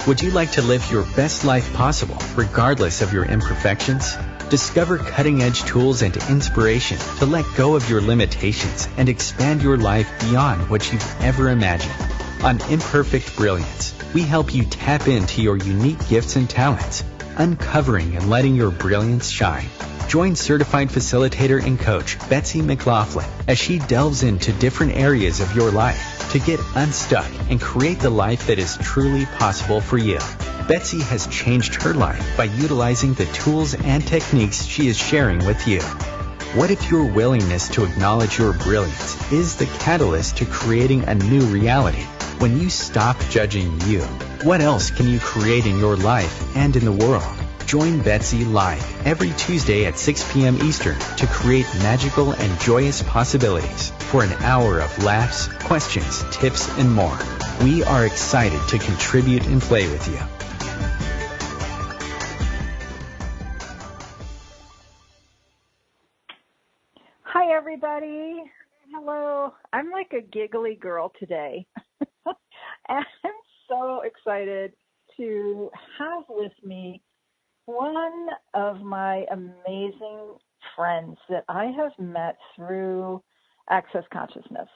Would you like to live your best life possible, regardless of your imperfections? Discover cutting-edge tools and inspiration to let go of your limitations and expand your life beyond what you've ever imagined. On Imperfect Brilliance, we help you tap into your unique gifts and talents, uncovering and letting your brilliance shine. Join certified facilitator and coach Betsy McLaughlin as she delves into different areas of your life to get unstuck and create the life that is truly possible for you. Betsy has changed her life by utilizing the tools and techniques she is sharing with you. What if your willingness to acknowledge your brilliance is the catalyst to creating a new reality? When you stop judging you, what else can you create in your life and in the world? Join Betsy live every Tuesday at 6 p.m. Eastern to create magical and joyous possibilities for an hour of laughs, questions, tips, and more. We are excited to contribute and play with you. Hi, everybody. Hello. I'm like a giggly girl today. And I'm so excited to have with me one of my amazing friends that I have met through Access Consciousness.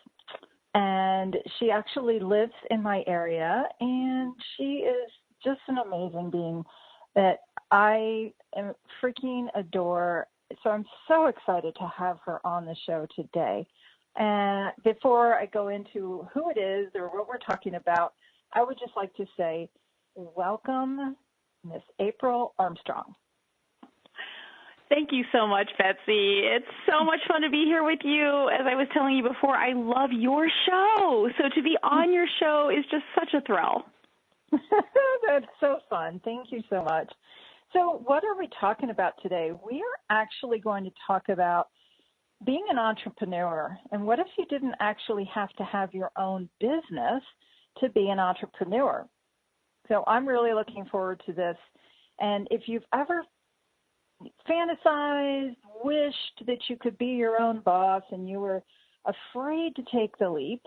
And she actually lives in my area, and she is just an amazing being that I am freaking adore. So I'm so excited to have her on the show today. And before I go into who it is or what we're talking about, I would just like to say, welcome, Miss April Armstrong. Thank you so much, Betsy. It's so much fun to be here with you. As I was telling you before, I love your show. So to be on your show is just such a thrill. That's so fun. Thank you so much. So what are we talking about today? We are actually going to talk about being an entrepreneur. And what if you didn't actually have to have your own business to be an entrepreneur? So I'm really looking forward to this. And if you've ever fantasized, wished that you could be your own boss and you were afraid to take the leap,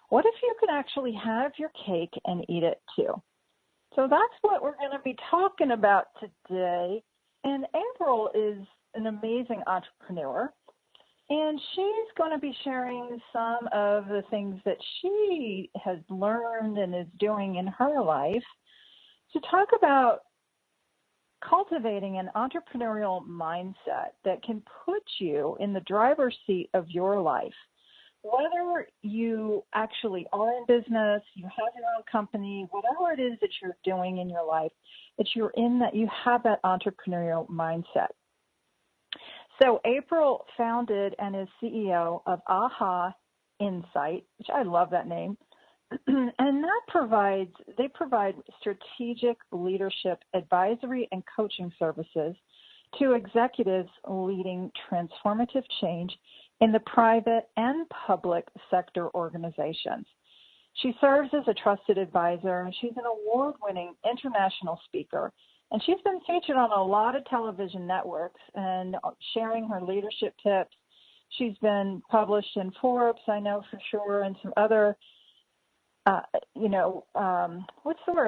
what if you could actually have your cake and eat it too? So that's what we're going to be talking about today. And April is an amazing entrepreneur, and she's going to be sharing some of the things that she has learned and is doing in her life to talk about cultivating an entrepreneurial mindset that can put you in the driver's seat of your life. Whether you actually are in business, you have your own company, whatever it is that you're doing in your life, that you're in that you have that entrepreneurial mindset. So April founded and is CEO of AHA Insight, which I love that name. And they provide strategic leadership, advisory, and coaching services to executives leading transformative change in the private and public sector organizations. She serves as a trusted advisor. She's an award-winning international speaker, and she's been featured on a lot of television networks and sharing her leadership tips. She's been published in Forbes, I know for sure, and some other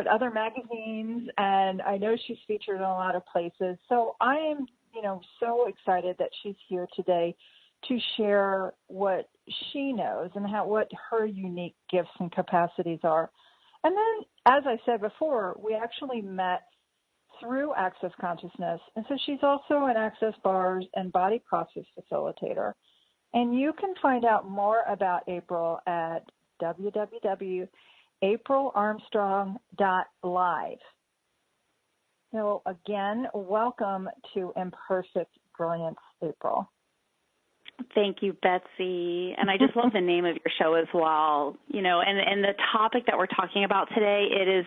other magazines, and I know she's featured in a lot of places. So I am, so excited that she's here today to share what she knows and what her unique gifts and capacities are. And then, as I said before, we actually met through Access Consciousness, and so she's also an Access Bars and Body Process Facilitator. And you can find out more about April at www.aprilarmstrong.live. So again, welcome to Imperfect Brilliance, April. Thank you, Betsy. And I just love the name of your show as well. And the topic that we're talking about today, it is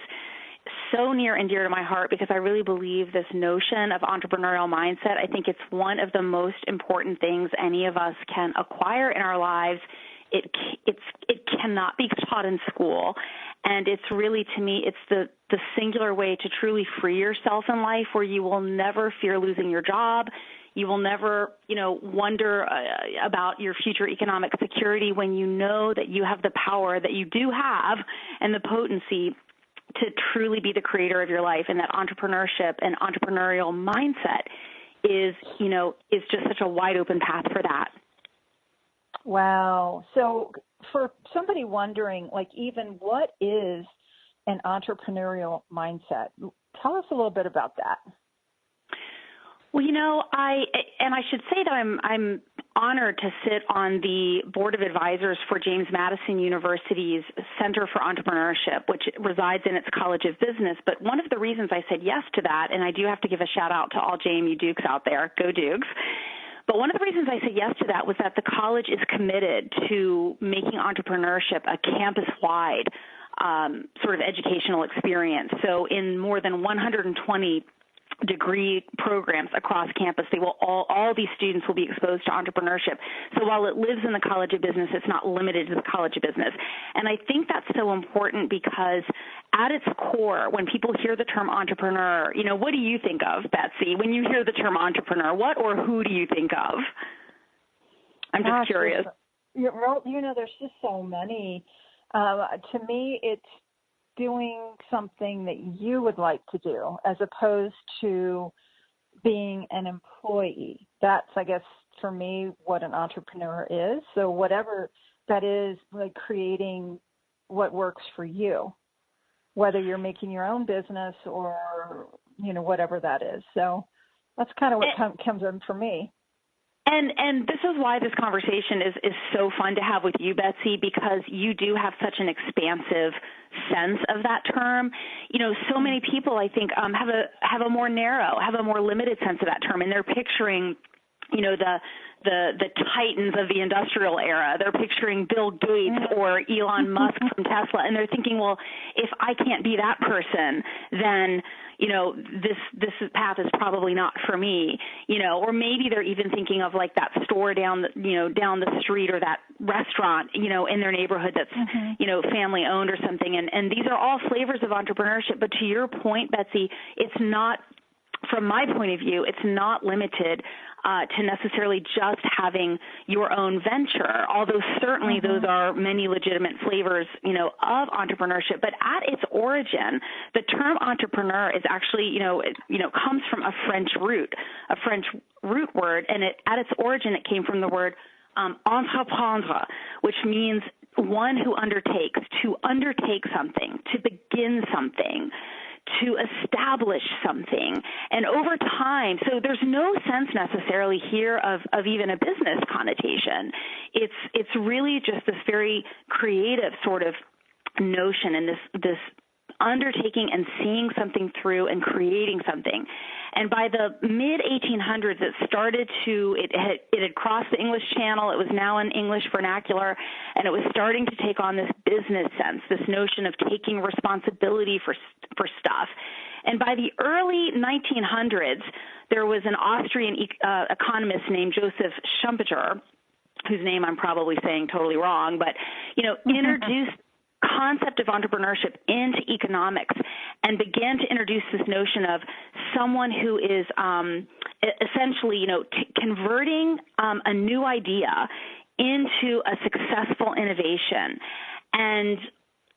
so near and dear to my heart because I really believe this notion of entrepreneurial mindset. I think it's one of the most important things any of us can acquire in our lives. It cannot be taught in school, and it's really, to me, it's the singular way to truly free yourself in life, where you will never fear losing your job. You will never, wonder about your future economic security when you know that you have the power that you do have and the potency to truly be the creator of your life, and that entrepreneurship and entrepreneurial mindset is just such a wide open path for that. Wow. So for somebody wondering, like, even what is an entrepreneurial mindset? Tell us a little bit about that. Well, I should say that I'm honored to sit on the board of advisors for James Madison University's Center for Entrepreneurship, which resides in its College of Business. But one of the reasons I said yes to that, and I do have to give a shout out to all JMU Dukes out there, go Dukes. But one of the reasons I said yes to that was that the college is committed to making entrepreneurship a campus-wide sort of educational experience. So in more than 120 degree programs across campus, they will all these students will be exposed to entrepreneurship. So while it lives in the College of Business, it's not limited to the College of Business. And I think that's so important because at its core, when people hear the term entrepreneur, what do you think of, Betsy? When you hear the term entrepreneur, what or who do you think of? I'm just curious. There's just so many. To me, it's doing something that you would like to do as opposed to being an employee. That's, I guess, for me, what an entrepreneur is. So whatever that is, like creating what works for you, whether you're making your own business or, whatever that is. So that's kind of what comes in for me. And this is why this conversation is so fun to have with you, Betsy, because you do have such an expansive sense of that term. So many people, I think, have a more narrow, have a more limited sense of that term, and they're picturing, the titans of the industrial era. They're picturing Bill Gates or Elon Musk from Tesla, and they're thinking, well, if I can't be that person, then this path is probably not for me, or maybe they're even thinking of like that store down the street or that restaurant, in their neighborhood that's, family owned or something. And these are all flavors of entrepreneurship. But to your point, Betsy, it's not, from my point of view, it's not limited to necessarily just having your own venture, although certainly those are many legitimate flavors, of entrepreneurship. But at its origin, the term entrepreneur is actually, comes from a French root word, and at its origin, it came from the word entreprendre, which means one who undertakes, to undertake something, to begin something, to establish something. And over time, so there's no sense necessarily here of even a business connotation. It's really just this very creative sort of notion and this undertaking and seeing something through and creating something. And by the mid-1800s, it had crossed the English Channel. It was now in English vernacular, and it was starting to take on this business sense, this notion of taking responsibility for stuff. And by the early 1900s, there was an Austrian economist named Joseph Schumpeter, whose name I'm probably saying totally wrong, but, introduced concept of entrepreneurship into economics and began to introduce this notion of someone who is essentially, converting a new idea into a successful innovation.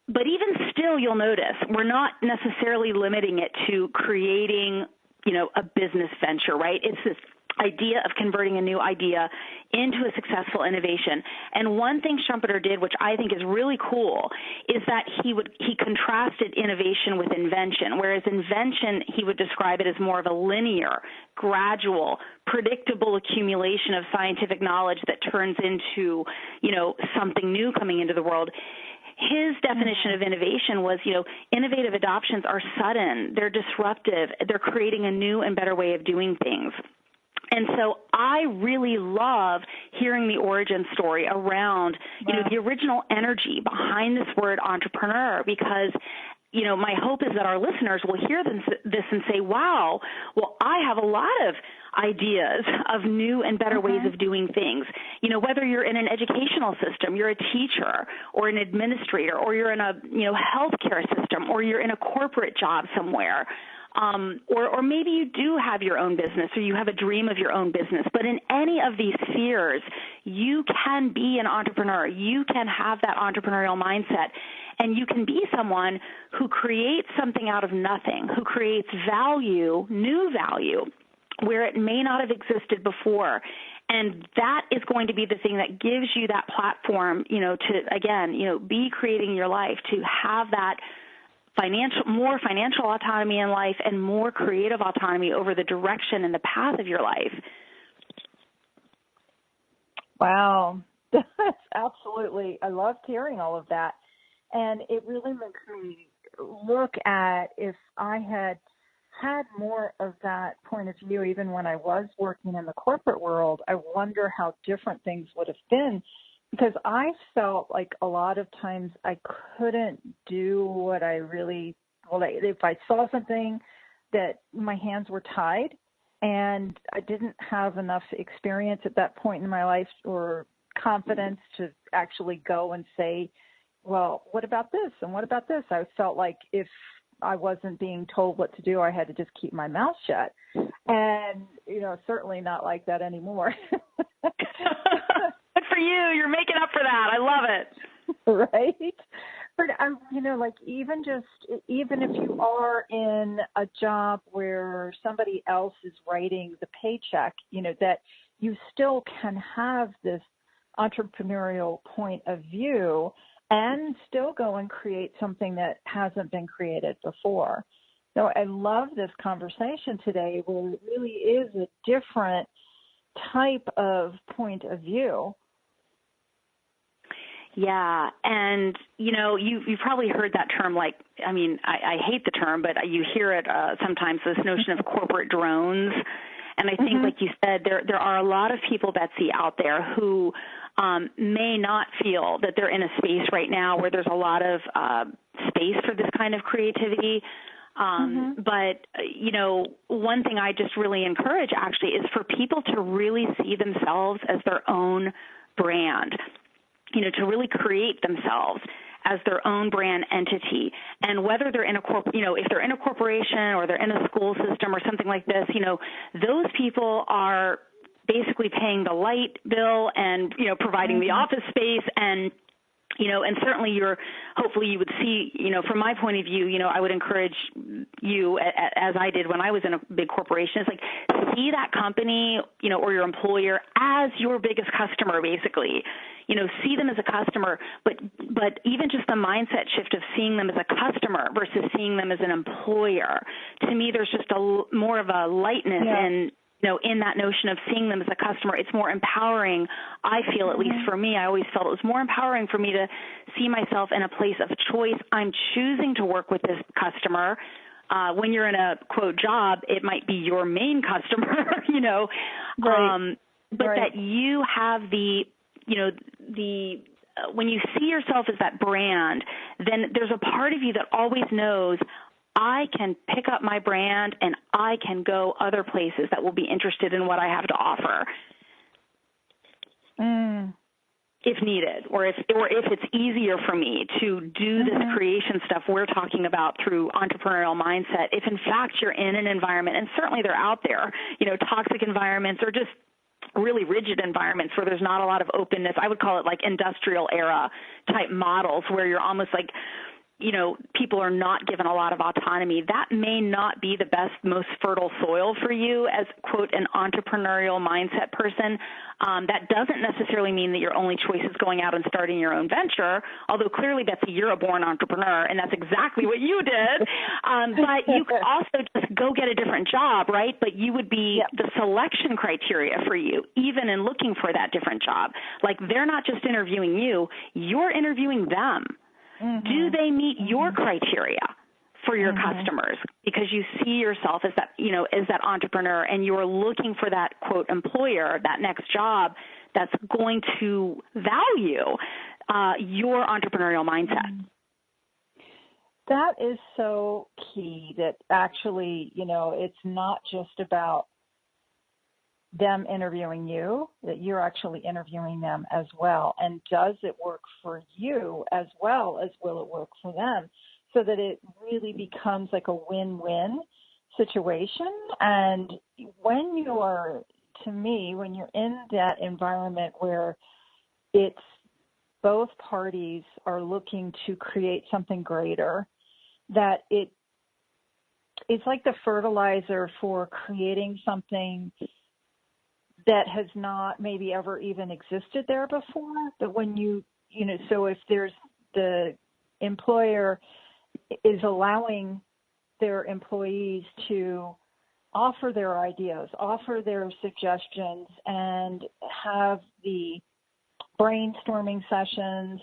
But even still, you'll notice we're not necessarily limiting it to creating, a business venture, right? It's this idea of converting a new idea into a successful innovation. And one thing Schumpeter did, which I think is really cool, is that he contrasted innovation with invention, whereas invention, he would describe it as more of a linear, gradual, predictable accumulation of scientific knowledge that turns into, something new coming into the world. His definition of innovation was, innovative adoptions are sudden, they're disruptive, they're creating a new and better way of doing things. And so I really love hearing the origin story around, the original energy behind this word entrepreneur, because, my hope is that our listeners will hear this and say, wow, well, I have a lot of ideas of new and better ways of doing things. Whether you're in an educational system, you're a teacher or an administrator, or you're in a, healthcare system, or you're in a corporate job somewhere. Or maybe you do have your own business, or you have a dream of your own business. But in any of these spheres, you can be an entrepreneur. You can have that entrepreneurial mindset. And you can be someone who creates something out of nothing, who creates value, new value, where it may not have existed before. And that is going to be the thing that gives you that platform, to, again, be creating your life, to have that more financial autonomy in life and more creative autonomy over the direction and the path of your life. Wow. That's absolutely, I loved hearing all of that. And it really makes me look at, if I had more of that point of view, even when I was working in the corporate world, I wonder how different things would have been, because I felt like a lot of times I couldn't do what I really, if I saw something that my hands were tied and I didn't have enough experience at that point in my life or confidence to actually go and say, well, what about this? And what about this? I felt like if I wasn't being told what to do, I had to just keep my mouth shut. And, certainly not like that anymore. Good for you. You're making up for that. I love it. Right. But, even if you are in a job where somebody else is writing the paycheck, that you still can have this entrepreneurial point of view and still go and create something that hasn't been created before. So I love this conversation today, where it really is a different type of point of view. Yeah, and, you've probably heard that term, I hate the term, but you hear it sometimes, this notion of corporate drones. And I think, like you said, there are a lot of people, Betsy, out there who may not feel that they're in a space right now where there's a lot of space for this kind of creativity. But, one thing I just really encourage actually is for people to really see themselves as their own brand, to really create themselves as their own brand entity. And whether they're in if they're in a corporation or they're in a school system or something like this, those people are basically paying the light bill and, providing the office space and, and certainly hopefully you would see, from my point of view, I would encourage you, as I did when I was in a big corporation, it's like, see that company, or your employer as your biggest customer, basically. See them as a customer, but even just the mindset shift of seeing them as a customer versus seeing them as an employer. To me, there's just more of a lightness in that notion of seeing them as a customer. It's more empowering, I feel, at least for me. I always felt it was more empowering for me to see myself in a place of choice. I'm choosing to work with this customer. When you're in a, quote, job, it might be your main customer, Right. But that you have when you see yourself as that brand, then there's a part of you that always knows, I can pick up my brand and I can go other places that will be interested in what I have to offer. If needed, or if it's easier for me to do this creation stuff we're talking about through entrepreneurial mindset, if in fact you're in an environment, and certainly they're out there, toxic environments or just really rigid environments where there's not a lot of openness. I would call it like industrial era type models where you're almost like, people are not given a lot of autonomy. That may not be the best, most fertile soil for you as, quote, an entrepreneurial mindset person. That doesn't necessarily mean that your only choice is going out and starting your own venture, although clearly, Betsy, you're a born entrepreneur, and that's exactly what you did. But you could also just go get a different job, right? But you would be the selection criteria for you, even in looking for that different job. Like, they're not just interviewing you, you're interviewing them. Do they meet your criteria for your customers? Because you see yourself as that, as that entrepreneur, and you're looking for that, quote, employer, that next job that's going to value your entrepreneurial mindset. That is so key, that actually, it's not just about them interviewing you, that you're actually interviewing them as well. And does it work for you as well as will it work for them? So that it really becomes like a win-win situation. And when you're in that environment where it's both parties are looking to create something greater, that it's like the fertilizer for creating something that has not maybe ever even existed there before. But when so if there's the employer is allowing their employees to offer their ideas, offer their suggestions, and have the brainstorming sessions,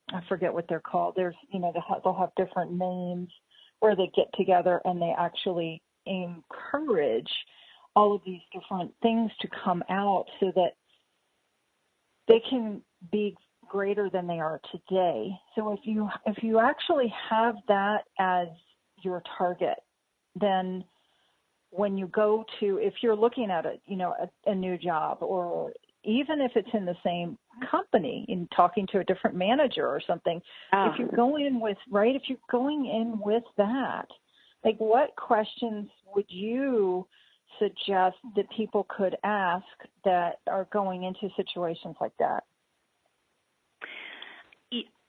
I forget what they're called. There's, they'll have different names where they get together and they actually encourage all of these different things to come out so that they can be greater than they are today. So if you actually have that as your target, then when you go to, if you're looking at a new job, or even if it's in the same company, in talking to a different manager or something, if you're going in with that, like, what questions would you suggest that people could ask that are going into situations like that?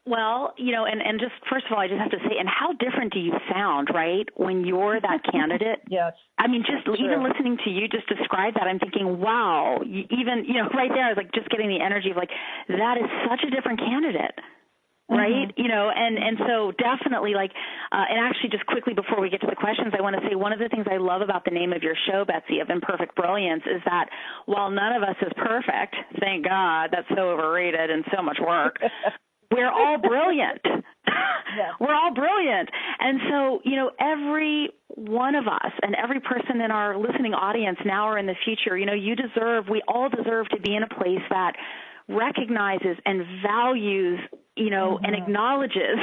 Well, and just first of all, I just have to say, and how different do you sound, right, when you're that candidate? Yes. I mean, even listening to you just describe that, I'm thinking, wow, even, right there, I was like just getting the energy of like, that is such a different candidate, right? Mm-hmm. And so definitely and actually just quickly before we get to the questions, I want to say one of the things I love about the name of your show, Betsy, of Imperfect Brilliance, is that while none of us is perfect, thank God, that's so overrated and so much work, we're all brilliant. Yeah. We're all brilliant. And so, every one of us and every person in our listening audience now or in the future, we all deserve to be in a place that recognizes and values, mm-hmm. and acknowledges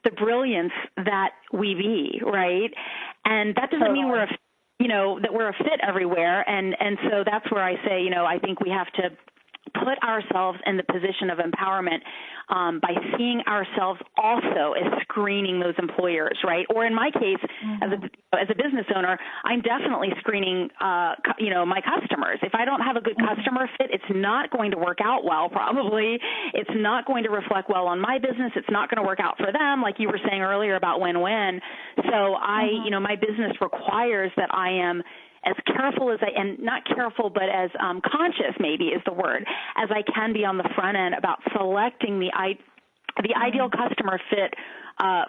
the brilliance that we be, right? And that doesn't mean that we're a fit everywhere. And so that's where I say, I think we have to put ourselves in the position of empowerment by seeing ourselves also as screening those employers, right? Or in my case, mm-hmm. as a business owner, I'm definitely screening, my customers. If I don't have a good mm-hmm. customer fit, it's not going to work out well, probably. It's not going to reflect well on my business. It's not going to work out for them, like you were saying earlier about win-win. So mm-hmm. My business requires that I am as careful and not careful, but as conscious, maybe is the word, as I can be on the front end about selecting the ideal customer fit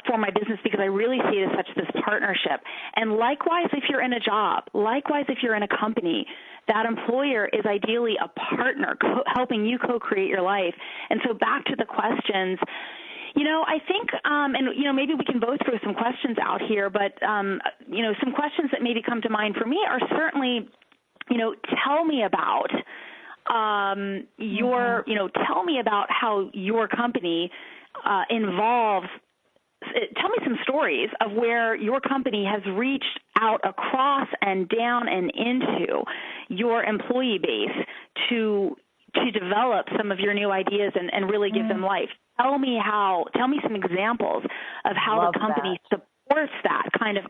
for my business, because I really see it as this partnership. And likewise, if you're in a job, likewise, if you're in a company, that employer is ideally a partner helping you co-create your life. And so back to the questions, I think, maybe we can both throw some questions out here, but, some questions that maybe come to mind for me are certainly, tell me about tell me about how your company involves, tell me some stories of where your company has reached out across and down and into your employee base to develop some of your new ideas and really give them life. Tell me some examples of how the company supports that kind of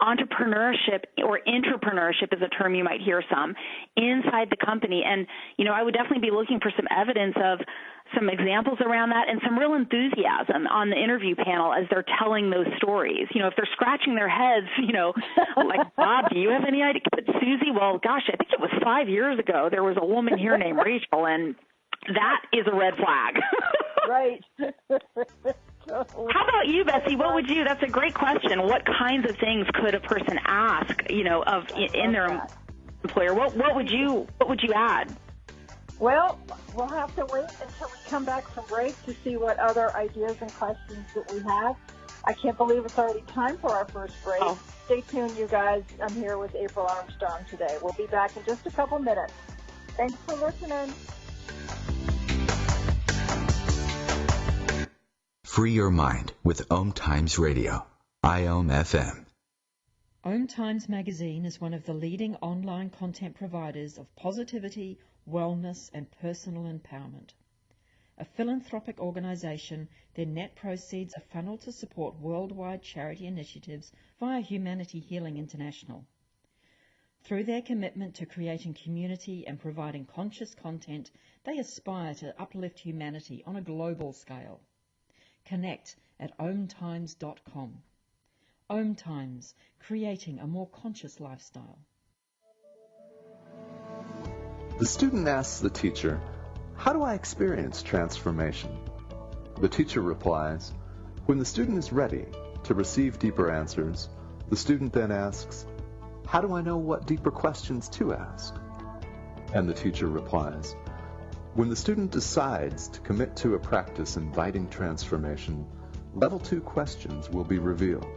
entrepreneurship, or entrepreneurship is a term you might hear some, inside the company. And, I would definitely be looking for some evidence of some examples around that and some real enthusiasm on the interview panel as they're telling those stories. If they're scratching their heads, like, Bob, do you have any idea? But Susie, well, gosh, I think it was 5 years ago. There was a woman here named Rachel, and that is a red flag. Right. How about you, Betsy? That's a great question. What kinds of things could a person ask, in their employer? What would you add? Well, we'll have to wait until we come back from break to see what other ideas and questions that we have. I can't believe it's already time for our first break. Oh. Stay tuned, you guys. I'm here with April Armstrong today. We'll be back in just a couple minutes. Thanks for listening. Free your mind with OMTimes Radio, IOM FM. OMTimes magazine is one of the leading online content providers of positivity, wellness, and personal empowerment. A philanthropic organization, their net proceeds are funneled to support worldwide charity initiatives via Humanity Healing International. Through their commitment to creating community and providing conscious content, they aspire to uplift humanity on a global scale. Connect at OMTimes.com. OMTimes, creating a more conscious lifestyle. The student asks the teacher, "How do I experience transformation?" The teacher replies, "When the student is ready to receive deeper answers, the student then asks, 'How do I know what deeper questions to ask?' And the teacher replies, "When the student decides to commit to a practice inviting transformation, level 2 questions will be revealed."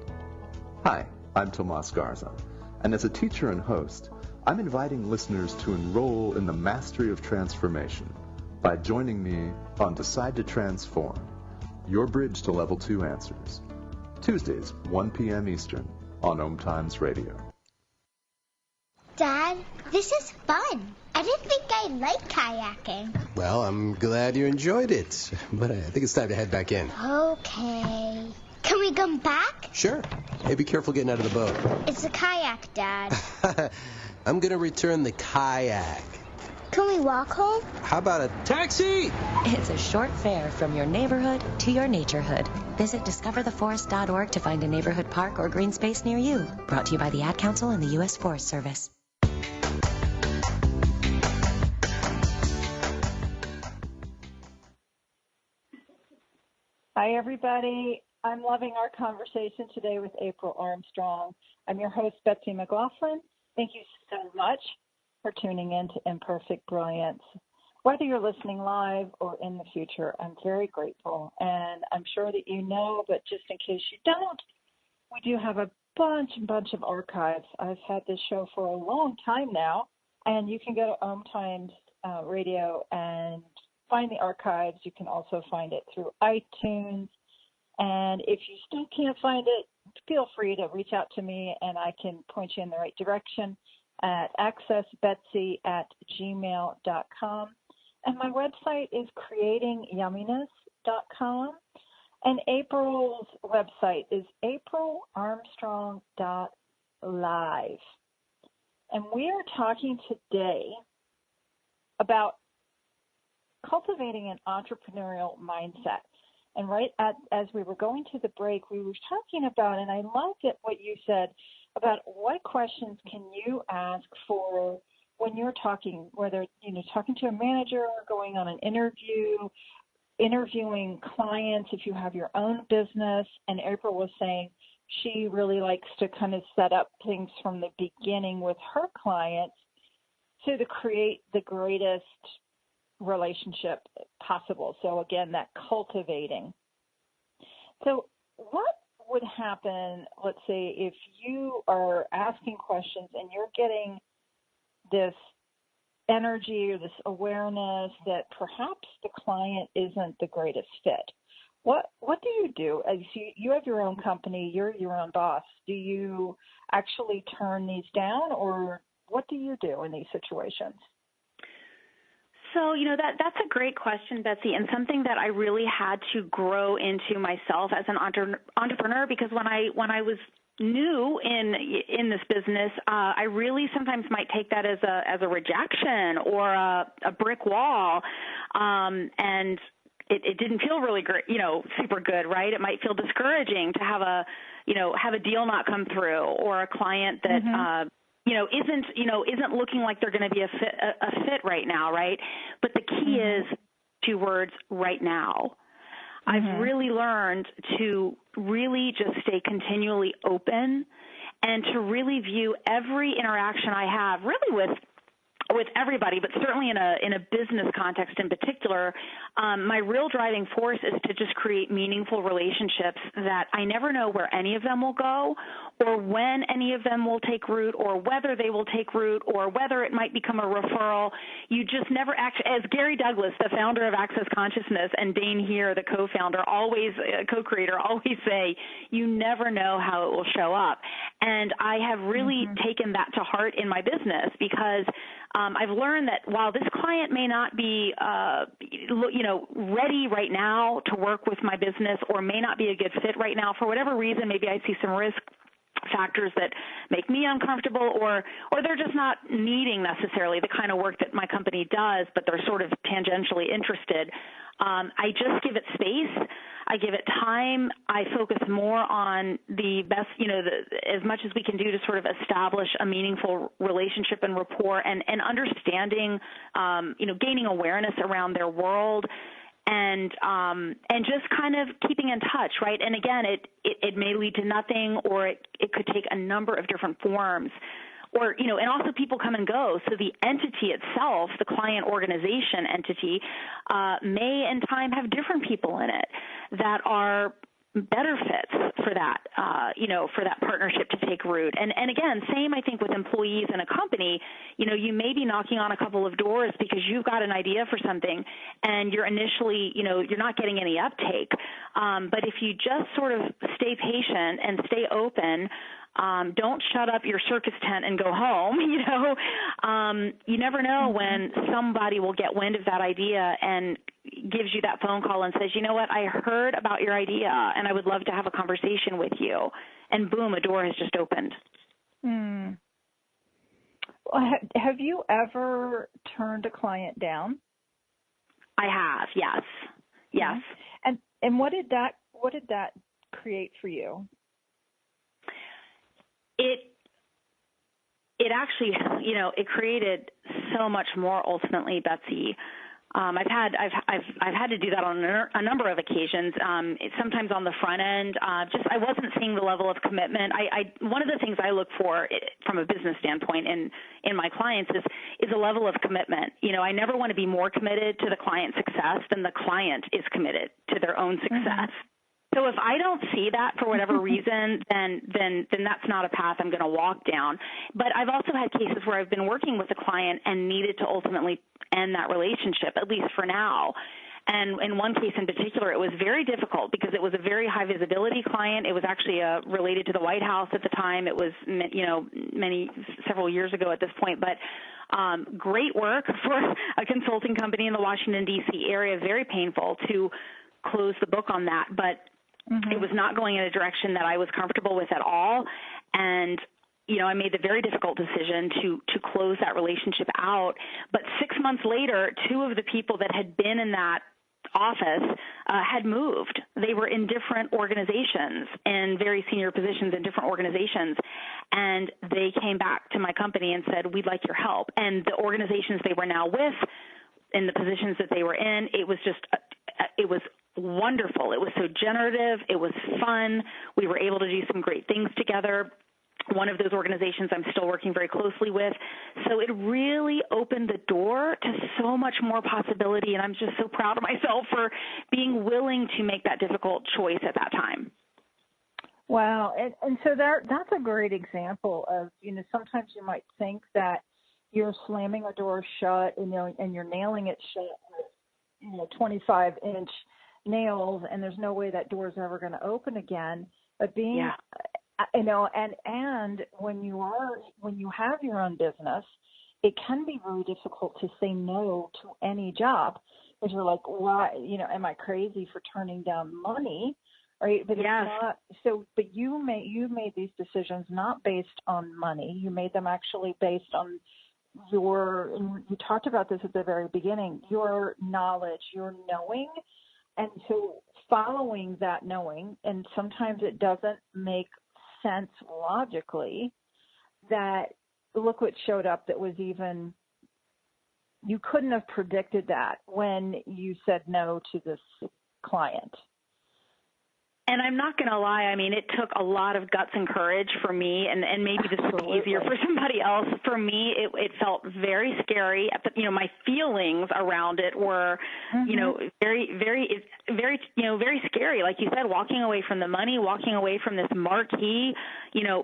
Hi, I'm Tomas Garza, and as a teacher and host, I'm inviting listeners to enroll in the mastery of transformation by joining me on Decide to Transform, your bridge to level 2 answers. Tuesdays, 1 p.m. Eastern on OMTimes Radio. Dad, this is fun. I didn't think I liked kayaking. Well, I'm glad you enjoyed it, but I think it's time to head back in. Okay. Can we come back? Sure. Hey, be careful getting out of the boat. It's a kayak, Dad. I'm going to return the kayak. Can we walk home? How about a taxi? It's a short fare from your neighborhood to your naturehood. Visit discovertheforest.org to find a neighborhood park or green space near you. Brought to you by the Ad Council and the U.S. Forest Service. Hi, everybody. I'm loving our conversation today with April Armstrong. I'm your host, Betsy McLaughlin. Thank you so much for tuning in to Imperfect Brilliance. Whether you're listening live or in the future, I'm very grateful. And I'm sure that you know, but just in case you don't, we do have a bunch of archives. I've had this show for a long time now, and you can go to OMTimes Radio and find the archives. You can also find it through iTunes. And if you still can't find it, feel free to reach out to me and I can point you in the right direction at accessbetsy@gmail.com. And my website is creatingyumminess.com. And April's website is aprilarmstrong.live. And we are talking today about cultivating an entrepreneurial mindset. And as we were going to the break, we were talking about, and I loved it what you said about what questions can you ask for when you're talking, whether, talking to a manager or going on an interview, interviewing clients if you have your own business. And April was saying she really likes to kind of set up things from the beginning with her clients to create the greatest relationship possible. So again, that cultivating. So what would happen, let's say, if you are asking questions and you're getting this energy or this awareness that perhaps the client isn't the greatest fit? What do you do? As you have your own company, you're your own boss. Do you actually turn these down, or what do you do in these situations? So, that's a great question, Betsy, and something that I really had to grow into myself as an entrepreneur, because when I was new in this business, I really sometimes might take that as a rejection or a brick wall, and it didn't feel really great, super good, right? It might feel discouraging to have a deal not come through, or a client that isn't looking like they're going to be a fit right now, right? But the key is 2 words: right now. I've really learned to really just stay continually open and to really view every interaction I have really with everybody, but certainly in a business context in particular. My real driving force is to just create meaningful relationships that I never know where any of them will go, or when any of them will take root, or whether they will take root, or whether it might become a referral. You just never as Gary Douglas, the founder of Access Consciousness, and Dane Here, the co-creator, always say, you never know how it will show up. And I have really taken that to heart in my business, because I've learned that while this client may not be, ready right now to work with my business, or may not be a good fit right now for whatever reason, maybe I see some risk factors that make me uncomfortable, or they're just not needing necessarily the kind of work that my company does, but they're sort of tangentially interested. I just give it space. I give it time. I focus more on the best, as much as we can do to sort of establish a meaningful relationship and rapport, and understanding, gaining awareness around their world, and just kind of keeping in touch, right? And again, it may lead to nothing, or it could take a number of different forms. Or, and also people come and go. So the entity itself, the client organization entity, may in time have different people in it that are better fits for that, for that partnership to take root. And again, same, I think, with employees in a company. You may be knocking on a couple of doors because you've got an idea for something, and you're initially, you're not getting any uptake. But if you just sort of stay patient and stay open, don't shut up your circus tent and go home. You never know when somebody will get wind of that idea and gives you that phone call and says, you know what, I heard about your idea and I would love to have a conversation with you. And boom, a door has just opened. Well, have you ever turned a client down? I have, yes. Yes. And what did that create for you? It actually, it created so much more ultimately, Betsy. I've had to do that on a number of occasions. Sometimes on the front end, I wasn't seeing the level of commitment. One of the things I look for from a business standpoint in my clients is a level of commitment. I never want to be more committed to the client's success than the client is committed to their own success. So if I don't see that for whatever reason, then that's not a path I'm going to walk down. But I've also had cases where I've been working with a client and needed to ultimately end that relationship, at least for now. And in one case in particular, it was very difficult because it was a very high visibility client. It was actually related to the White House at the time. It was, several years ago at this point. But great work for a consulting company in the Washington, D.C. area. Very painful to close the book on that. But it was not going in a direction that I was comfortable with at all. And, I made the very difficult decision to close that relationship out. But 6 months later, two of the people that had been in that office had moved. They were in different organizations and very senior positions in different organizations. And they came back to my company and said, we'd like your help. And the organizations they were now with, in the positions that they were in, it was just, it was wonderful. It was so generative. It was fun. We were able to do some great things together. One of those organizations I'm still working very closely with. So it really opened the door to so much more possibility, and I'm just so proud of myself for being willing to make that difficult choice at that time. Wow. And so that's a great example of, sometimes you might think that you're slamming a door shut and you're nailing it shut with 25-inch nails, and there's no way that door is ever going to open again. But being, and when you have your own business, it can be very difficult to say no to any job because you're like, why? Am I crazy for turning down money? Right? But it's not. So, but you made these decisions not based on money. You made them actually based on you talked about this at the very beginning, your knowledge, your knowing. And so following that knowing, and sometimes it doesn't make sense logically, that look what showed up that was even, you couldn't have predicted that when you said no to this client. And I'm not going to lie, I mean, it took a lot of guts and courage for me, and maybe this is easier for somebody else. For me, it felt very scary. My feelings around it were, very, very, very, very scary. Like you said, walking away from the money, walking away from this marquee,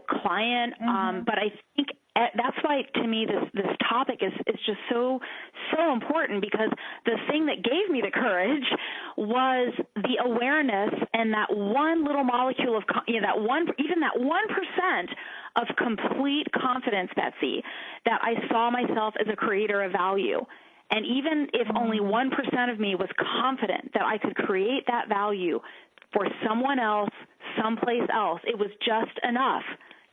client. But I think that's why, to me, this topic is just so important, because the thing that gave me the courage was the awareness and that one little molecule of, that 1% of complete confidence, Betsy, that I saw myself as a creator of value. And even if only 1% of me was confident that I could create that value for someone else, someplace else, it was just enough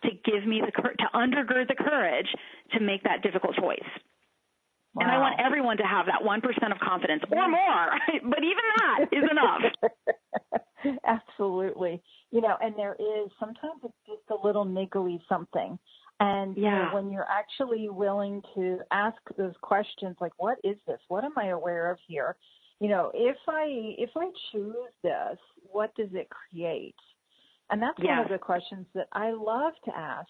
to give me to undergird the courage to make that difficult choice. Wow. And I want everyone to have that 1% of confidence or more, but even that is enough. Absolutely. And there is, sometimes it's just a little niggly something. And when you're actually willing to ask those questions, like, what is this? What am I aware of here? If I choose this, what does it create? And that's one of the questions that I love to ask,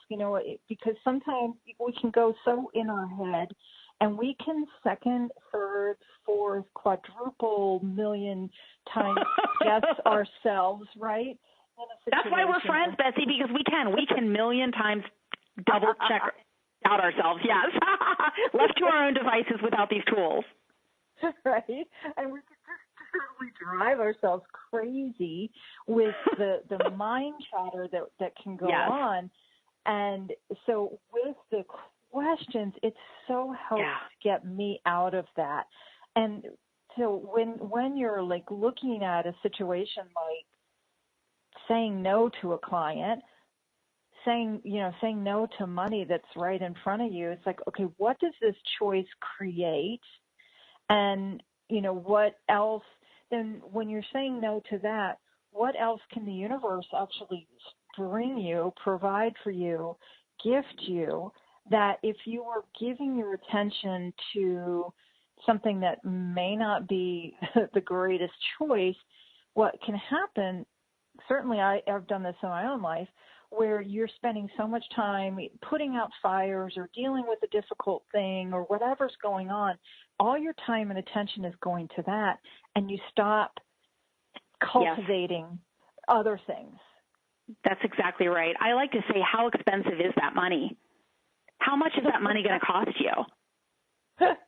because sometimes we can go so in our head and we can second, third, fourth, quadruple million times guess ourselves, right? That's why we're friends, Betsy, because we can million times double check out ourselves. Yes. Left to our own devices without these tools. Right. And we could just totally drive ourselves crazy with the mind chatter that can go on. And so with the questions, it so helps get me out of that. And so when you're like looking at a situation like saying no to a client, saying no to money that's right in front of you, it's like, okay, what does this choice create? And, what else, then when you're saying no to that, what else can the universe actually bring you, provide for you, gift you, that if you were giving your attention to something that may not be the greatest choice, what can happen, certainly I've done this in my own life, where you're spending so much time putting out fires or dealing with a difficult thing or whatever's going on, all your time and attention is going to that, and you stop cultivating other things. That's exactly right. I like to say, how expensive is that money? How much is that money going to cost you?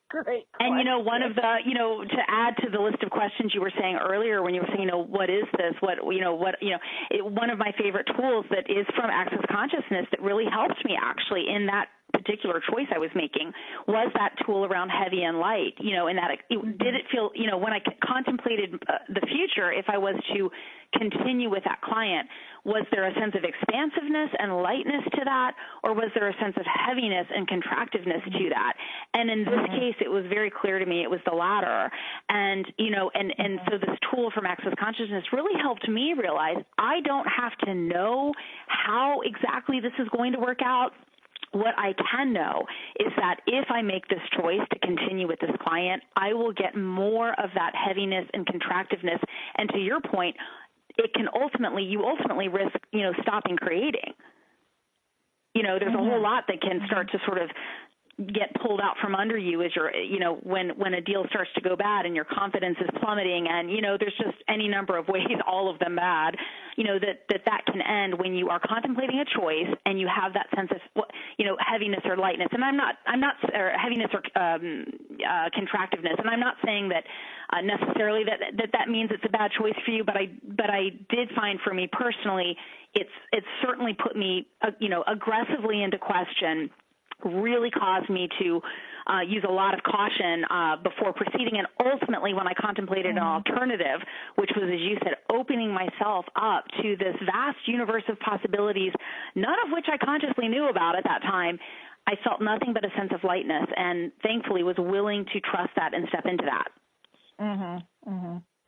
Great question. And, one of the, to add to the list of questions you were saying earlier when you were saying, what is this? One of my favorite tools that is from Access Consciousness that really helped me actually in that particular choice I was making was that tool around heavy and light, and that did it feel, when I contemplated the future, if I was to continue with that client, was there a sense of expansiveness and lightness to that, or was there a sense of heaviness and contractiveness to that? And in this case, it was very clear to me it was the latter. And, and so this tool from Access Consciousness really helped me realize I don't have to know how exactly this is going to work out. What I can know is that if I make this choice to continue with this client, I will get more of that heaviness and contractiveness. And to your point, you ultimately risk, stopping creating. There's a whole lot that can start to sort of get pulled out from under you as you're, when a deal starts to go bad and your confidence is plummeting and, there's just any number of ways, all of them bad, that can end when you are contemplating a choice and you have that sense of, heaviness or lightness. And I'm not, or heaviness or contractiveness. And I'm not saying that necessarily that means it's a bad choice for you, but I did find for me personally, it's certainly put me, aggressively into question, really caused me to use a lot of caution before proceeding. And ultimately, when I contemplated an alternative, which was, as you said, opening myself up to this vast universe of possibilities, none of which I consciously knew about at that time, I felt nothing but a sense of lightness and thankfully was willing to trust that and step into that.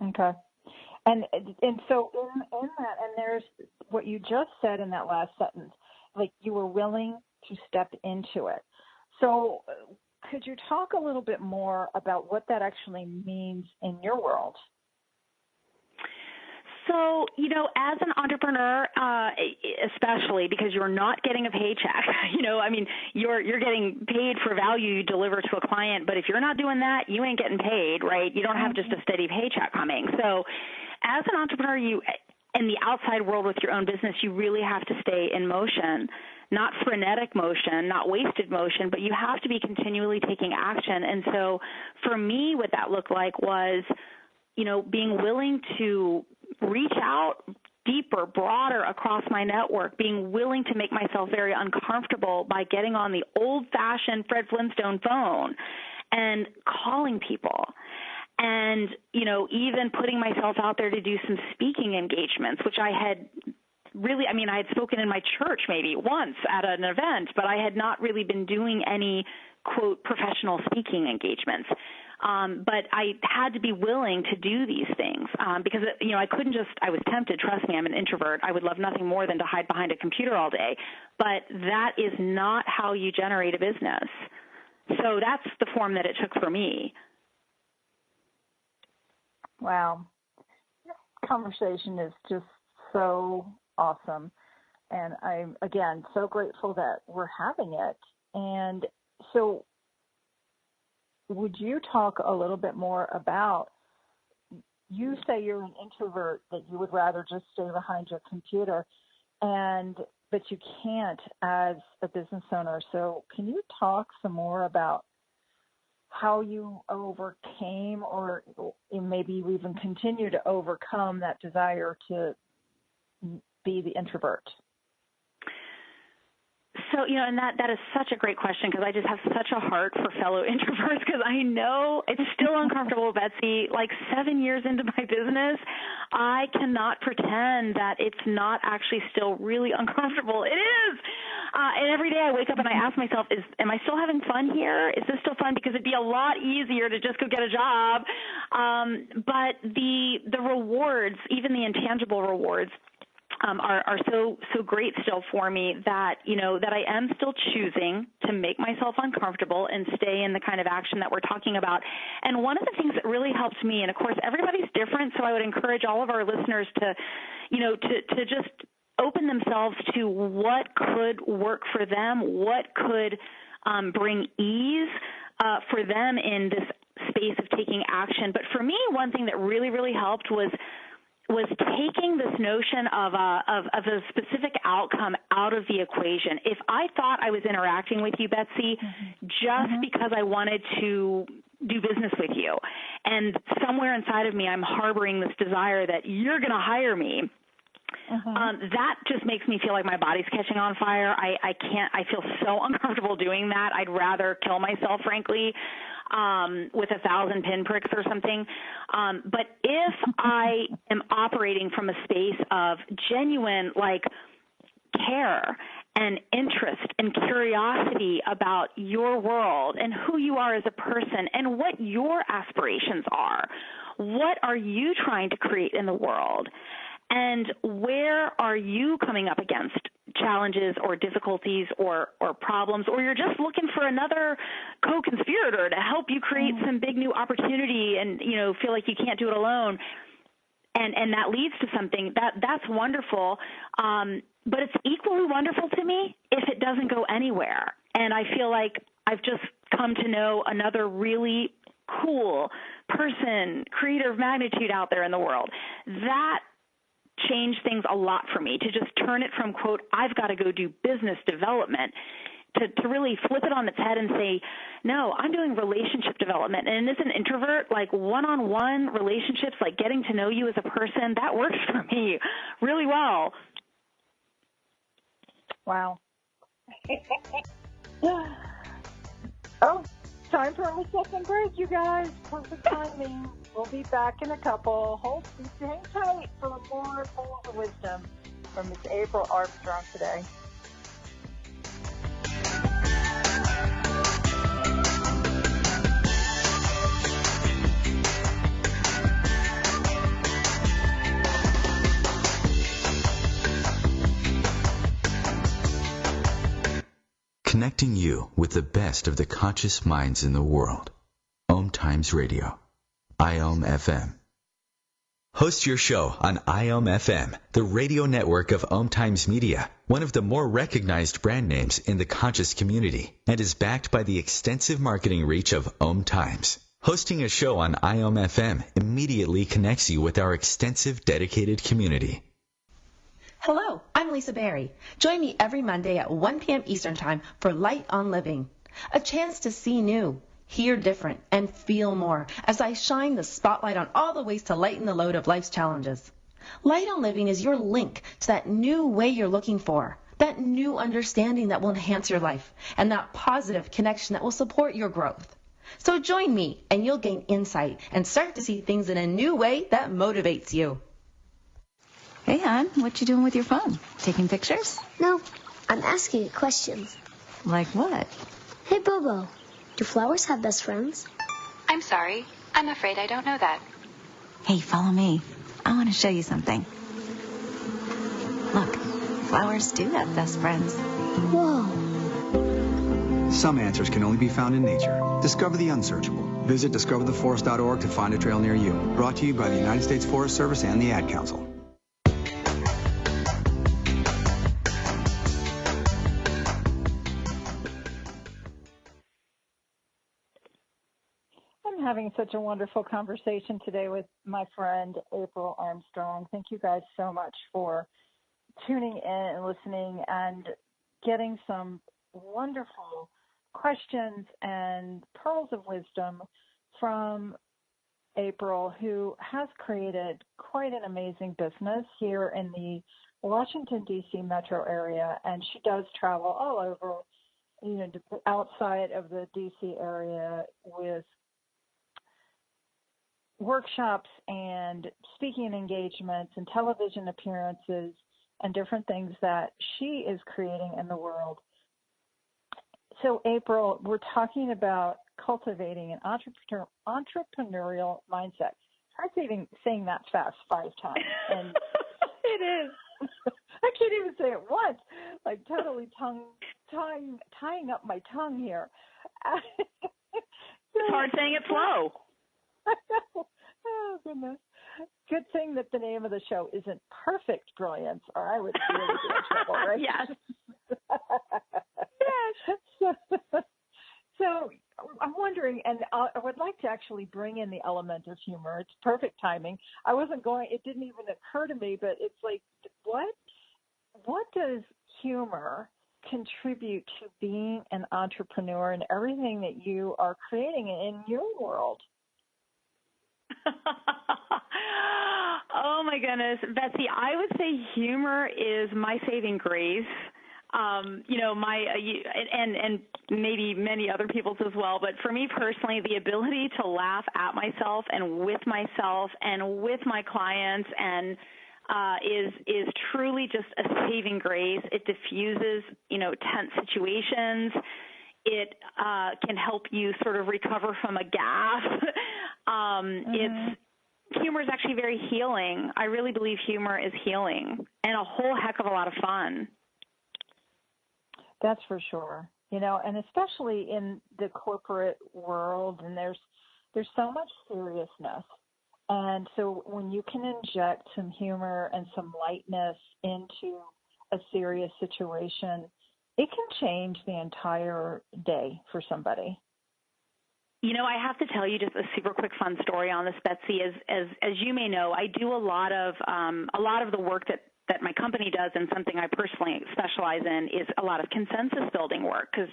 Okay. And so in that, and there's what you just said in that last sentence, like you were willing to step into it. So could you talk a little bit more about what that actually means in your world? So, as an entrepreneur, especially because you're not getting a paycheck, you're getting paid for value you deliver to a client. But if you're not doing that, you ain't getting paid, right? You don't have just a steady paycheck coming. So as an entrepreneur, in the outside world with your own business, you really have to stay in motion, not frenetic motion, not wasted motion, but you have to be continually taking action. And so for me, what that looked like was, being willing to reach out deeper, broader across my network, being willing to make myself very uncomfortable by getting on the old-fashioned Fred Flintstone phone and calling people. And, even putting myself out there to do some speaking engagements, which I had really, I mean, I had spoken in my church maybe once at an event, but I had not really been doing any, quote, professional speaking engagements. But I had to be willing to do these things because, I couldn't just, I was tempted. Trust me, I'm an introvert. I would love nothing more than to hide behind a computer all day. But that is not how you generate a business. So that's the form that it took for me. Wow. This conversation is just so awesome. And I'm, again, so grateful that we're having it. And so would you talk a little bit more about, you say you're an introvert, that you would rather just stay behind your computer, but you can't as a business owner. So can you talk some more about how you overcame, or maybe you even continue to overcome that desire to be the introvert? So, and that is such a great question, because I just have such a heart for fellow introverts, because I know it's still uncomfortable, Betsy. Like 7 years into my business, I cannot pretend that it's not actually still really uncomfortable. It is. And every day I wake up and I ask myself, am I still having fun here? Is this still fun? Because it'd be a lot easier to just go get a job. But the rewards, even the intangible rewards, are so great still for me that, that I am still choosing to make myself uncomfortable and stay in the kind of action that we're talking about. And one of the things that really helps me, and of course everybody's different, so I would encourage all of our listeners to, to just open themselves to what could work for them, what could bring ease for them in this space of taking action. But for me, one thing that really, really helped was taking this notion of a specific outcome out of the equation. If I thought I was interacting with you, Betsy, just because I wanted to do business with you, and somewhere inside of me I'm harboring this desire that you're going to hire me, that just makes me feel like my body's catching on fire. I feel so uncomfortable doing that. I'd rather kill myself, frankly, with 1,000 pinpricks or something. But if I am operating from a space of genuine, care and interest and curiosity about your world and who you are as a person and what your aspirations are, what are you trying to create in the world? And where are you coming up against challenges or difficulties or problems, or you're just looking for another co-conspirator to help you create some big new opportunity and, feel like you can't do it alone. And that leads to something that's wonderful. But it's equally wonderful to me if it doesn't go anywhere. And I feel like I've just come to know another really cool person, creator of magnitude out there in the world. That changed things a lot for me, to just turn it from, quote, I've got to go do business development, to really flip it on its head and say, no, I'm doing relationship development. And as an introvert, one-on-one relationships, getting to know you as a person, that works for me really well. Wow. Oh, time for a second break, you guys. Perfect timing. We'll be back in a couple. Hang tight for more wisdom from Miss April Armstrong today. Connecting you with the best of the conscious minds in the world. OMTimes Radio. IOM FM. Host your show on IOM FM, the radio network of OMTimes Media, one of the more recognized brand names in the conscious community, and is backed by the extensive marketing reach of OMTimes. Hosting a show on IOM FM immediately connects you with our extensive dedicated community. Hello, I'm Lisa Berry. Join me every Monday at 1 p.m. Eastern Time for Light on Living, a chance to see new, hear different, and feel more as I shine the spotlight on all the ways to lighten the load of life's challenges. Light on Living is your link to that new way you're looking for, that new understanding that will enhance your life, and that positive connection that will support your growth. So join me, and you'll gain insight and start to see things in a new way that motivates you. Hey, hon, what you doing with your phone? Taking pictures? No, I'm asking it questions. Like what? Hey, Bobo, do flowers have best friends? I'm sorry. I'm afraid I don't know that. Hey, follow me. I want to show you something. Look, flowers do have best friends. Whoa. Some answers can only be found in nature. Discover the unsearchable. Visit discovertheforest.org to find a trail near you. Brought to you by the United States Forest Service and the Ad Council. I'm having such a wonderful conversation today with my friend April Armstrong. Thank you guys so much for tuning in and listening and getting some wonderful questions and pearls of wisdom from April, who has created quite an amazing business here in the Washington, D.C. metro area, and she does travel all over, outside of the D.C. area with workshops and speaking engagements and television appearances and different things that she is creating in the world. So, April, we're talking about cultivating an entrepreneurial mindset. Try saying that fast 5 times. And it is. I can't even say it once. Like totally tying up my tongue here. It's hard saying it slow. Oh, goodness. Good thing that the name of the show isn't Perfect Brilliance, or I would really be in trouble, right? Yes. Yes. So I'm wondering, and I would like to actually bring in the element of humor. It's perfect timing. It didn't even occur to me, but it's like, what does humor contribute to being an entrepreneur and everything that you are creating in your world? Oh my goodness, Betsy, I would say humor is my saving grace. And maybe many other people's as well. But for me personally, the ability to laugh at myself and with myself and with my clients and is truly just a saving grace. It diffuses, tense situations. It can help you sort of recover from a gaffe. Humor is actually very healing. I really believe humor is healing and a whole heck of a lot of fun. That's for sure. And especially in the corporate world, and there's so much seriousness. And so when you can inject some humor and some lightness into a serious situation, it can change the entire day for somebody. I have to tell you just a super quick fun story on this, Betsy. As you may know, I do a lot of the work that my company does, and something I personally specialize in is a lot of consensus building work. Because,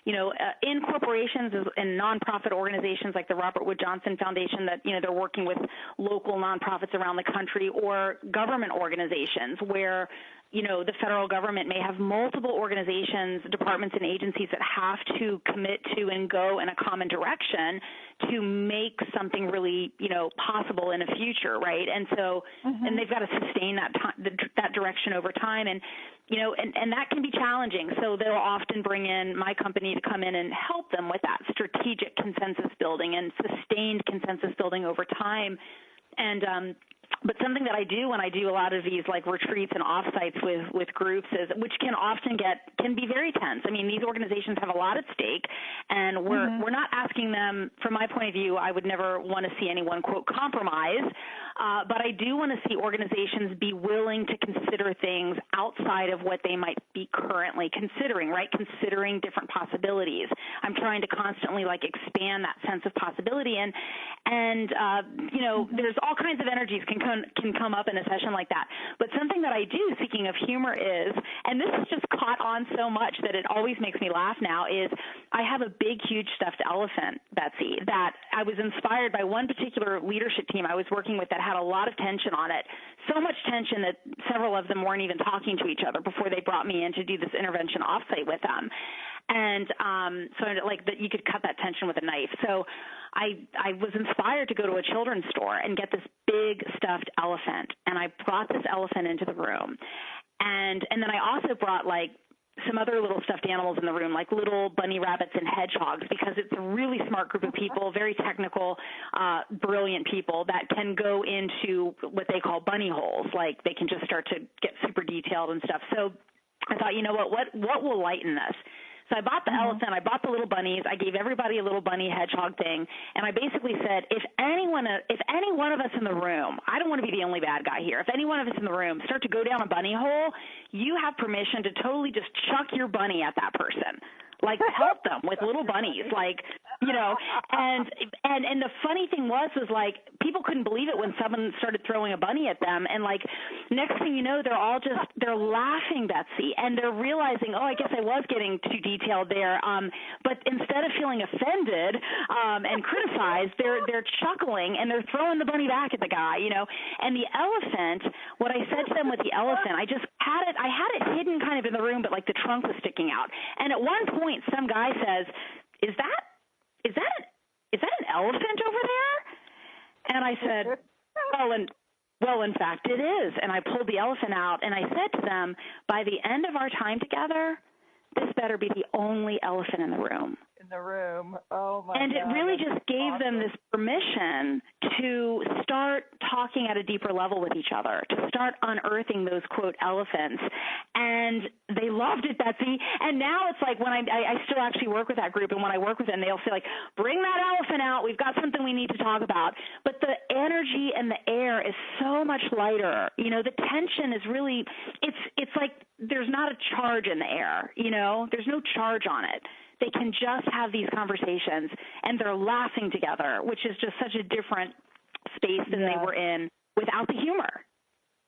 in corporations and nonprofit organizations like the Robert Wood Johnson Foundation that, they're working with local nonprofits around the country, or government organizations where, the federal government may have multiple organizations, departments, and agencies that have to commit to and go in a common direction to make something really, possible in a future, right? And so, and they've got to sustain that direction over time, and that can be challenging. So they'll often bring in my company to come in and help them with that strategic consensus building and sustained consensus building over time. And but something that I do when I do a lot of these like retreats and offsites with groups is, which can be very tense. I mean, these organizations have a lot at stake, and we're not asking them, from my point of view, I would never want to see anyone, quote, compromise, but I do want to see organizations be willing to consider things outside of what they might be currently considering, right? Considering different possibilities. I'm trying to constantly expand that sense of possibility, and there's all kinds of energies can come up in a session like that. But something that I do, speaking of humor, is, and this has just caught on so much that it always makes me laugh now, is I have a big, huge stuffed elephant, Betsy, that I was inspired by one particular leadership team I was working with that had a lot of tension on it, so much tension that several of them weren't even talking to each other before they brought me in to do this intervention offsite with them. And so like that you could cut that tension with a knife. So I was inspired to go to a children's store and get this big stuffed elephant, and I brought this elephant into the room. And then I also brought like some other little stuffed animals in the room, like little bunny rabbits and hedgehogs, because it's a really smart group of people, very technical, brilliant people that can go into what they call bunny holes. Like they can just start to get super detailed and stuff. So I thought, you know what will lighten this? So I bought the elephant, I bought the little bunnies, I gave everybody a little bunny hedgehog thing, and I basically said, if any one of us in the room, I don't want to be the only bad guy here, if any one of us in the room start to go down a bunny hole, you have permission to totally just chuck your bunny at that person. Like help them with little bunnies, like, you know, and the funny thing was like people couldn't believe it when someone started throwing a bunny at them, and like next thing you know they're laughing, Betsy, and they're realizing, oh, I guess I was getting too detailed there, but instead of feeling offended and criticized, they're chuckling and they're throwing the bunny back at the guy, you know. And the elephant, what I said to them with the elephant, I had it hidden kind of in the room, but like the trunk was sticking out, and at one point some guy says, is that an elephant over there? And I said, well, in fact, it is. And I pulled the elephant out, and I said to them, by the end of our time together, this better be the only elephant in the room. In the room. Oh, my God. And it really just gave them this permission to start talking at a deeper level with each other, to start unearthing those, quote, elephants. And they loved it, Betsy. And now it's like when I still actually work with that group, and when I work with them, they'll say, like, bring that elephant out. We've got something we need to talk about. But the energy and the air is so much lighter. You know, the tension is really, it's like there's not a charge in the air, you know. There's no charge on it. They can just have these conversations, and they're laughing together, which is just such a different space than they were in without the humor.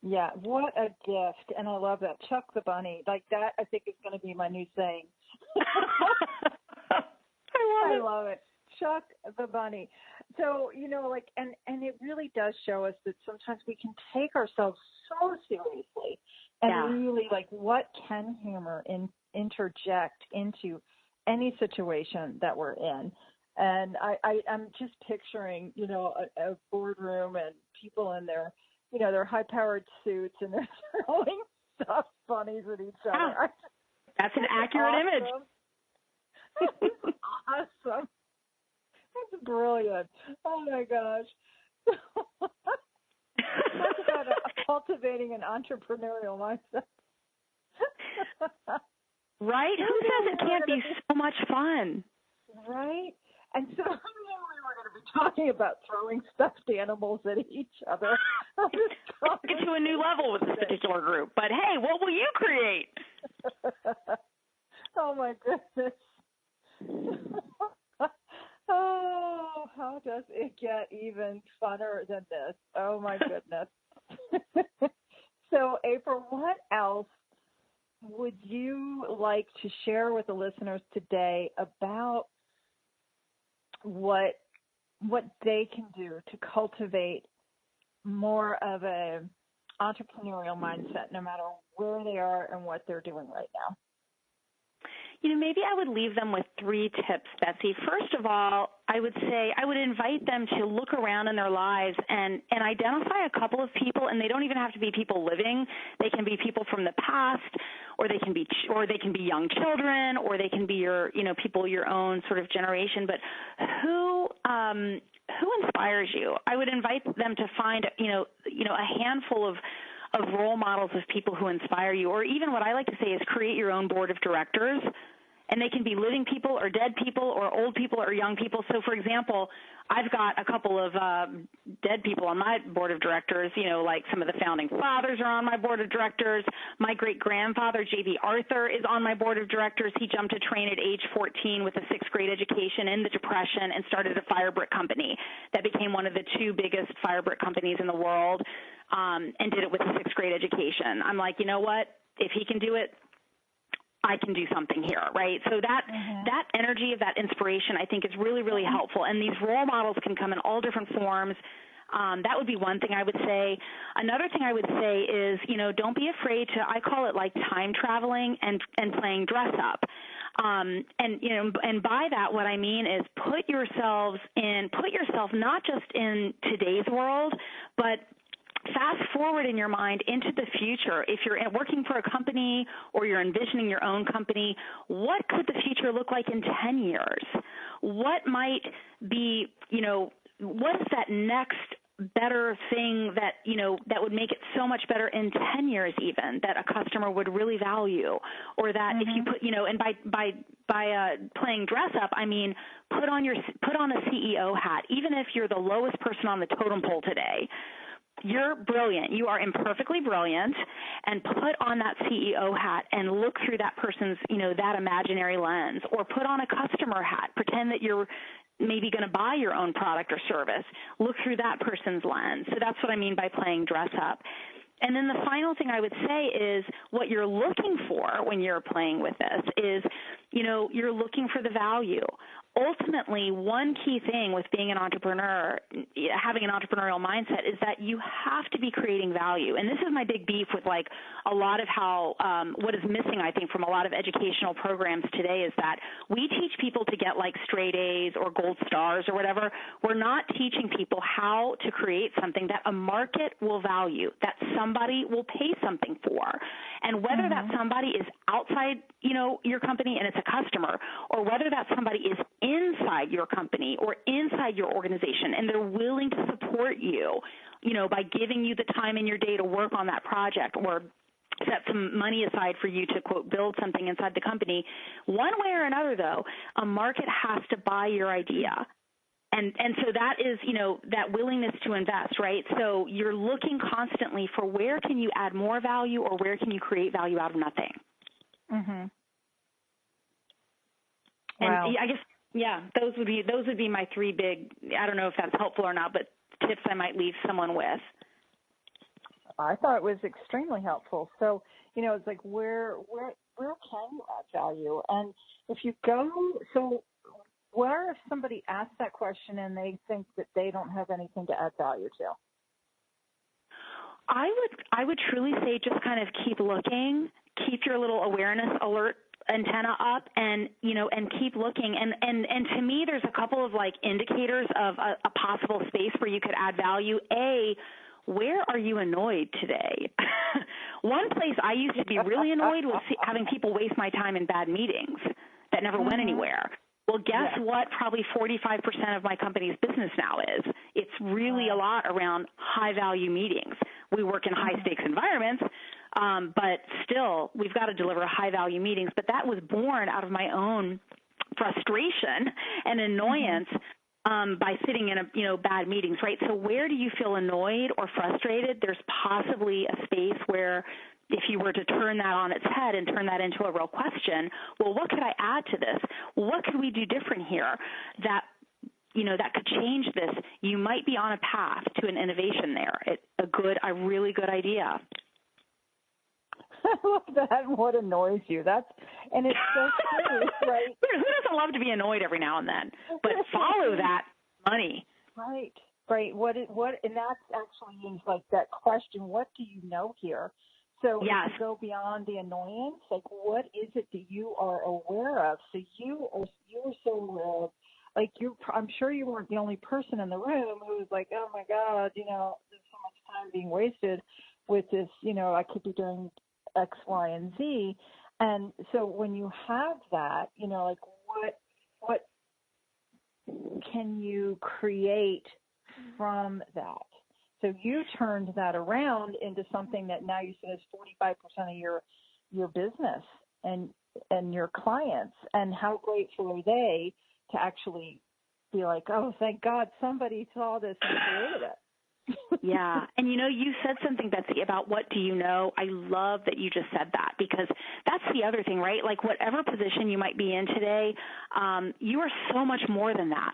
Yeah, what a gift. And I love that. Chuck the bunny. Like that, I think is going to be my new saying. I love it. Chuck the bunny. So, you know, like, and it really does show us that sometimes we can take ourselves so seriously, and really, like, what can humor interject into any situation that we're in. And I'm just picturing, you know, a boardroom and people in their, you know, their high-powered suits, and they're throwing stuffed bunnies at each other. That's an accurate image. That's awesome. That's brilliant. Oh, my gosh. Talk about cultivating an entrepreneurial mindset. Right? Who says it can't be so much fun? Right? And so we were going to be talking about throwing stuffed animals at each other. Get to a new level with this particular group. But hey, what will you create? Oh, my goodness. Oh, how does it get even funner than this? Oh, my goodness. So, April, what else would you like to share with the listeners today about what they can do to cultivate more of an entrepreneurial mindset, no matter where they are and what they're doing right now? You know, maybe I would leave them with 3 tips, Betsy. First of all, I would say I would invite them to look around in their lives and identify a couple of people, and they don't even have to be people living. They can be people from the past, or they can be young children, or they can be your, you know, people your own sort of generation. But who inspires you? I would invite them to find, you know, a handful of role models of people who inspire you, or even what I like to say is create your own board of directors. And they can be living people or dead people or old people or young people. So, for example, I've got a couple of dead people on my board of directors, you know, like some of the founding fathers are on my board of directors. My great-grandfather, J.B. Arthur, is on my board of directors. He jumped to train at age 14 with a 6th grade education in the Depression and started a fire brick company that became one of the 2 biggest fire brick companies in the world, and did it with a 6th grade education. I'm like, you know what? If he can do it, I can do something here, right? So that energy of that inspiration, I think, is really, really helpful. And these role models can come in all different forms. That would be one thing I would say. Another thing I would say is, you know, don't be afraid to, I call it like time traveling and playing dress up. And by that, what I mean is put yourself not just in today's world, but fast forward in your mind into the future. If you're working for a company or you're envisioning your own company, what could the future look like in 10 years? What might be, what is that next better thing that, that would make it so much better in 10 years even, that a customer would really value? Or that if you put, and by playing dress up, I mean, put on a CEO hat, even if you're the lowest person on the totem pole today. You're brilliant. You are imperfectly brilliant, and put on that CEO hat and look through that person's, that imaginary lens, or put on a customer hat. Pretend that you're maybe going to buy your own product or service. Look through that person's lens. So that's what I mean by playing dress up. And then the final thing I would say is what you're looking for when you're playing with this is, you're looking for the value. Ultimately, one key thing with being an entrepreneur, having an entrepreneurial mindset, is that you have to be creating value. And this is my big beef with like a lot of how what is missing, I think, from a lot of educational programs today is that we teach people to get like straight A's or gold stars or whatever. We're not teaching people how to create something that a market will value, that somebody will pay something for. And whether that somebody is outside, your company and it's a customer, or whether that somebody is inside your company or inside your organization and they're willing to support you, by giving you the time in your day to work on that project or set some money aside for you to, quote, build something inside the company. One way or another, though, a market has to buy your idea. And so that is, that willingness to invest, right? So you're looking constantly for where can you add more value or where can you create value out of nothing. Mm-hmm. And wow. I guess, those would be my three big, I don't know if that's helpful or not, but tips I might leave someone with. I thought it was extremely helpful. So, it's like where can you add value? And if you go, so where if somebody asks that question and they think that they don't have anything to add value to? I would truly say just kind of keep looking, keep your little awareness alert antenna up, and keep looking. And to me, there's a couple of like indicators of a possible space where you could add value. Where are you annoyed today? One place I used to be really annoyed was having people waste my time in bad meetings that never went anywhere. Well, guess what? Probably 45% of my company's business now is. It's really a lot around high-value meetings. We work in high-stakes environments, but still, we've got to deliver high-value meetings. But that was born out of my own frustration and annoyance by sitting in bad meetings, right? So where do you feel annoyed or frustrated? There's possibly a space where if you were to turn that on its head and turn that into a real question, well, what could I add to this? What could we do different here that could change this? You might be on a path to an innovation there. A really good idea. I love that. What annoys you? And it's so true, right? Who doesn't love to be annoyed every now and then? But follow that money. Right. And that's actually is like that question, what do you know here? So if you go beyond the annoyance, like what is it that you are aware of? So you are so aware of, like I'm sure you weren't the only person in the room who was like, oh my God, there's so much time being wasted with this, I could be doing X, Y, and Z. And so when you have that, like what can you create from that? So you turned that around into something that now you said is 45% of your business and your clients. And how grateful are they to actually be like, oh, thank God somebody saw this and created it. Yeah. And, you said something, Betsy, about what do you know? I love that you just said that because that's the other thing, right? Like whatever position you might be in today, you are so much more than that.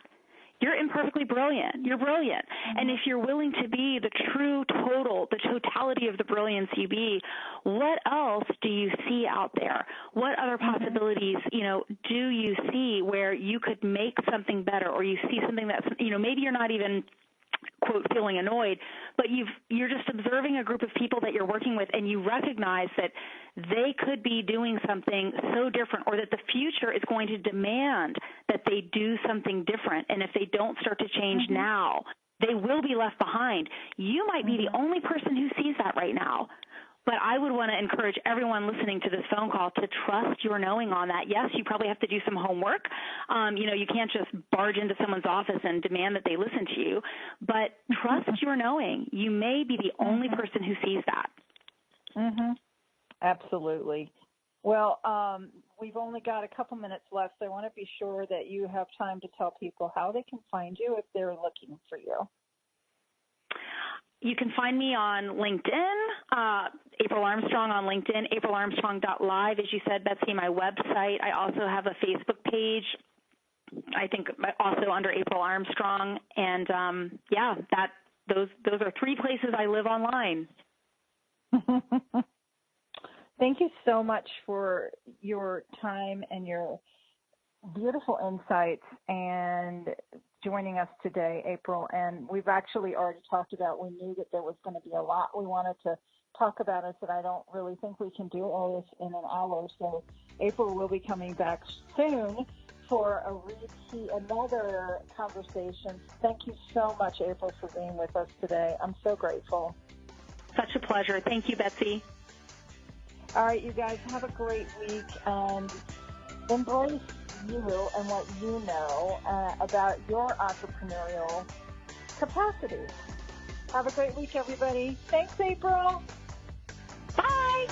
You're imperfectly brilliant. You're brilliant. And if you're willing to be the totality of the brilliance you be, what else do you see out there? What other possibilities, do you see where you could make something better, or you see something that's, maybe you're not even quote, feeling annoyed, but you're just observing a group of people that you're working with, and you recognize that they could be doing something so different, or that the future is going to demand that they do something different. And if they don't start to change now, they will be left behind. You might be the only person who sees that right now. But I would want to encourage everyone listening to this phone call to trust your knowing on that. Yes, you probably have to do some homework. You can't just barge into someone's office and demand that they listen to you. But trust your knowing. You may be the only person who sees that. Absolutely. Well, we've only got a couple minutes left, so I want to be sure that you have time to tell people how they can find you if they're looking for you. You can find me on LinkedIn, April Armstrong on LinkedIn, aprilarmstrong.live, as you said, Betsy, my website. I also have a Facebook page, I think also under April Armstrong. And, those are 3 places I live online. Thank you so much for your time and your beautiful insights and joining us today, April. And we've actually already talked about, we knew that there was going to be a lot we wanted to talk about. I said, I don't really think we can do all this in an hour. So April will be coming back soon for another conversation. Thank you so much, April, for being with us today. I'm so grateful. Such a pleasure. Thank you, Betsy. All right, you guys, have a great week and embrace you and what you know about your entrepreneurial capacity. Have a great week, everybody. Thanks, April. Bye.